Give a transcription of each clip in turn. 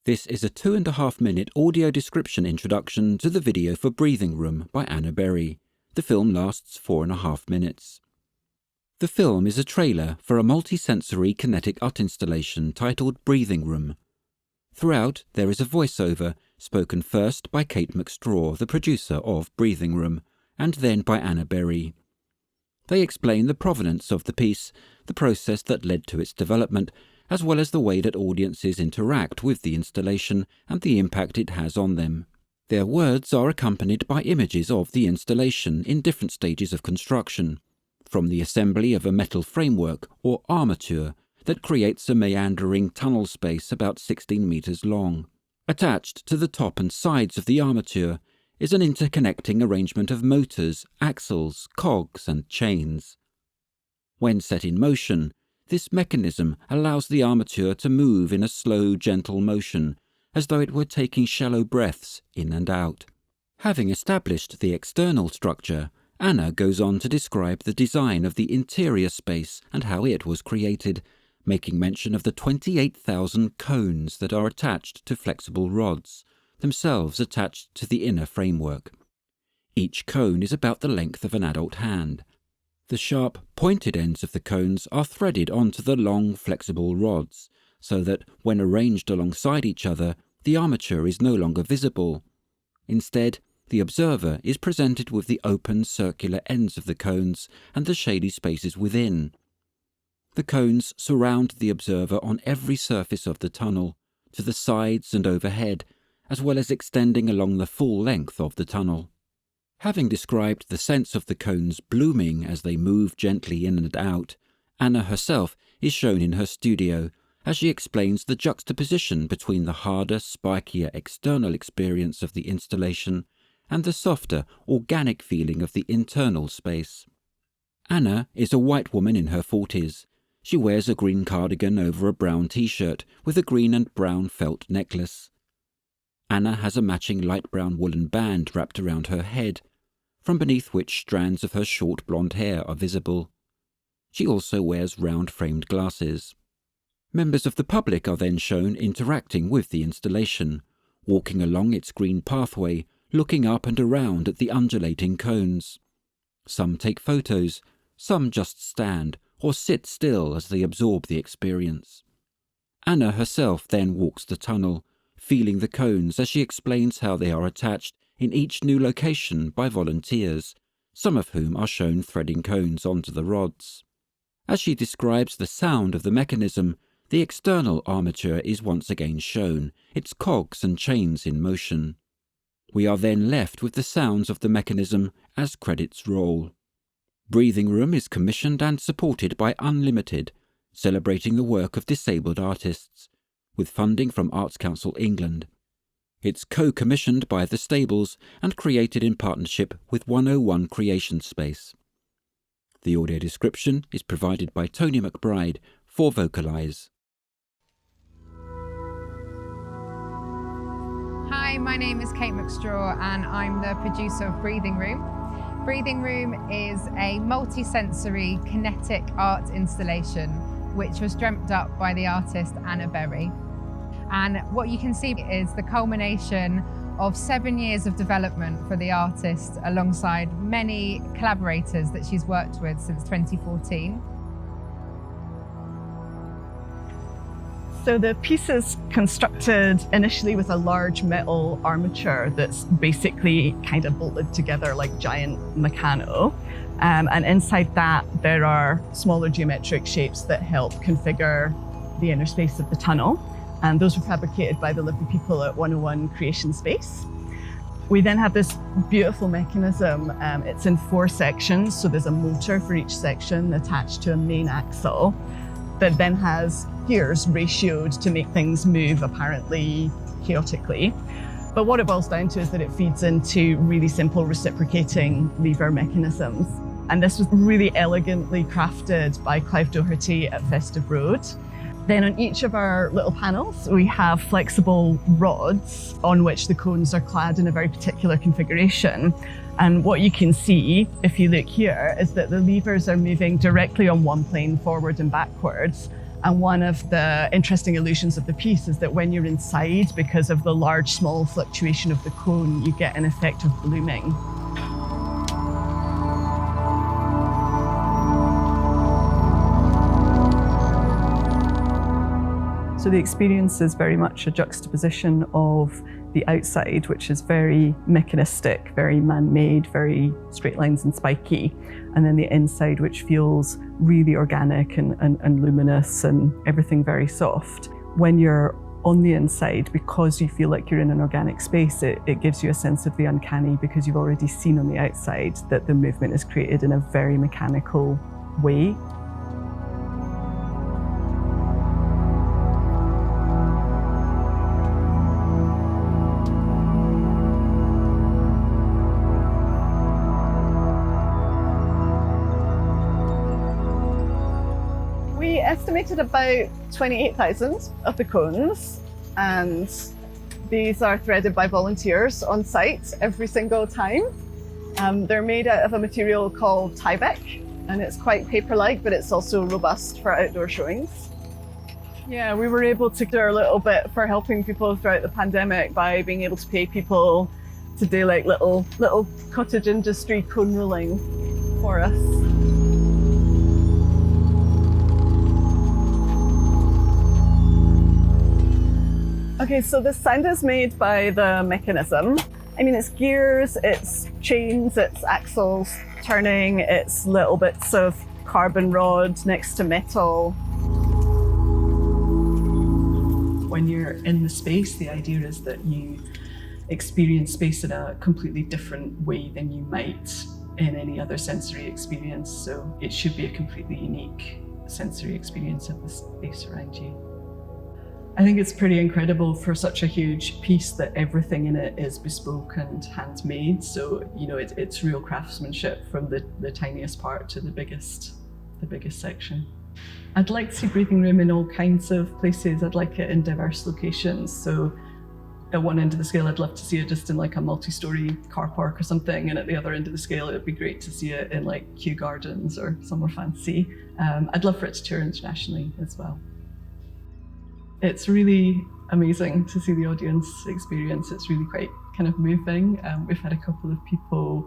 This is a 2.5-minute audio description introduction to the video for Breathing Room by Anna Berry. The film lasts 4.5 minutes. The film is a trailer for a multisensory kinetic art installation titled Breathing Room. Throughout, there is a voiceover, spoken first by Kate McStraw, the producer of Breathing Room, and then by Anna Berry. They explain the provenance of the piece, the process that led to its development, as well as the way that audiences interact with the installation and the impact it has on them. Their words are accompanied by images of the installation in different stages of construction, from the assembly of a metal framework or armature that creates a meandering tunnel space about 16 meters long. Attached to the top and sides of the armature is an interconnecting arrangement of motors, axles, cogs, and chains. When set in motion, this mechanism allows the armature to move in a slow, gentle motion, as though it were taking shallow breaths in and out. Having established the external structure, Anna goes on to describe the design of the interior space and how it was created, making mention of the 28,000 cones that are attached to flexible rods, themselves attached to the inner framework. Each cone is about the length of an adult hand. The sharp, pointed ends of the cones are threaded onto the long, flexible rods, so that, when arranged alongside each other, the armature is no longer visible. Instead, the observer is presented with the open, circular ends of the cones and the shady spaces within. The cones surround the observer on every surface of the tunnel, to the sides and overhead, as well as extending along the full length of the tunnel. Having described the sense of the cones blooming as they move gently in and out, Anna herself is shown in her studio as she explains the juxtaposition between the harder, spikier external experience of the installation and the softer, organic feeling of the internal space. Anna is a white woman in her 40s. She wears a green cardigan over a brown t-shirt with a green and brown felt necklace. Anna has a matching light brown woolen band wrapped around her head, from beneath which strands of her short blonde hair are visible. She also wears round-framed glasses. Members of the public are then shown interacting with the installation, walking along its green pathway, looking up and around at the undulating cones. Some take photos, some just stand or sit still as they absorb the experience. Anna herself then walks the tunnel, feeling the cones as she explains how they are attached in each new location by volunteers, some of whom are shown threading cones onto the rods. As she describes the sound of the mechanism, the external armature is once again shown, its cogs and chains in motion. We are then left with the sounds of the mechanism as credits roll. Breathing Room is commissioned and supported by Unlimited, celebrating the work of disabled artists, with funding from Arts Council England. It's co-commissioned by The Stables and created in partnership with 101 Creation Space. The audio description is provided by Tony McBride for Vocalize. Hi, my name is Kate McStraw and I'm the producer of Breathing Room. Breathing Room is a multi-sensory kinetic art installation which was dreamt up by the artist Anna Berry. And what you can see is the culmination of 7 years of development for the artist alongside many collaborators that she's worked with since 2014. So the piece is constructed initially with a large metal armature that's basically kind of bolted together like giant Meccano. And inside that, there are smaller geometric shapes that help configure the inner space of the tunnel. And those were fabricated by the lovely people at 101 Creation Space. We then have this beautiful mechanism. It's in 4 sections, so there's a motor for each section attached to a main axle that then has gears ratioed to make things move apparently chaotically. But what it boils down to is that it feeds into really simple reciprocating lever mechanisms. And this was really elegantly crafted by Clive Doherty at Festive Road. Then on each of our little panels, we have flexible rods on which the cones are clad in a very particular configuration. And what you can see, if you look here, is that the levers are moving directly on one plane, forward and backwards, And one of the interesting illusions of the piece is that when you're inside, because of the large, small fluctuation of the cone, you get an effect of blooming. So the experience is very much a juxtaposition of the outside, which is very mechanistic, very man-made, very straight lines and spiky, and then the inside, which feels really organic and luminous and everything very soft. When you're on the inside, because you feel like you're in an organic space, it gives you a sense of the uncanny, because you've already seen on the outside that the movement is created in a very mechanical way. We estimated about 28,000 of the cones, and these are threaded by volunteers on site every single time. They're made out of a material called Tyvek, and it's quite paper-like, but it's also robust for outdoor showings. Yeah, we were able to do a little bit for helping people throughout the pandemic by being able to pay people to do like little cottage industry cone rolling for us. Okay, so the sound is made by the mechanism. I mean, it's gears, it's chains, it's axles turning, it's little bits of carbon rod next to metal. When you're in the space, the idea is that you experience space in a completely different way than you might in any other sensory experience. So it should be a completely unique sensory experience of the space around you. I think it's pretty incredible for such a huge piece that everything in it is bespoke and handmade. So, you know, it's real craftsmanship from the tiniest part to the biggest section. I'd like to see Breathing Room in all kinds of places. I'd like it in diverse locations. So at one end of the scale, I'd love to see it just in like a multi-story car park or something. And at the other end of the scale, it would be great to see it in like Kew Gardens or somewhere fancy. I'd love for it to tour internationally as well. It's really amazing to see the audience experience. It's really quite kind of moving. We've had a couple of people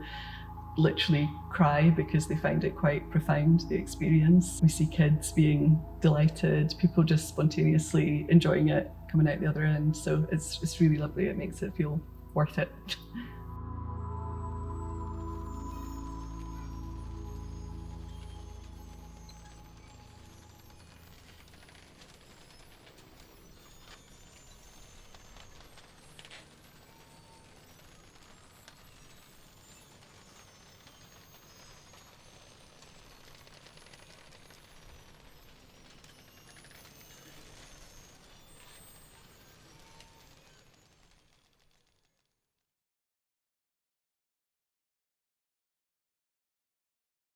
literally cry because they find it quite profound, the experience. We see kids being delighted, people just spontaneously enjoying it, coming out the other end. So it's really lovely. It makes it feel worth it.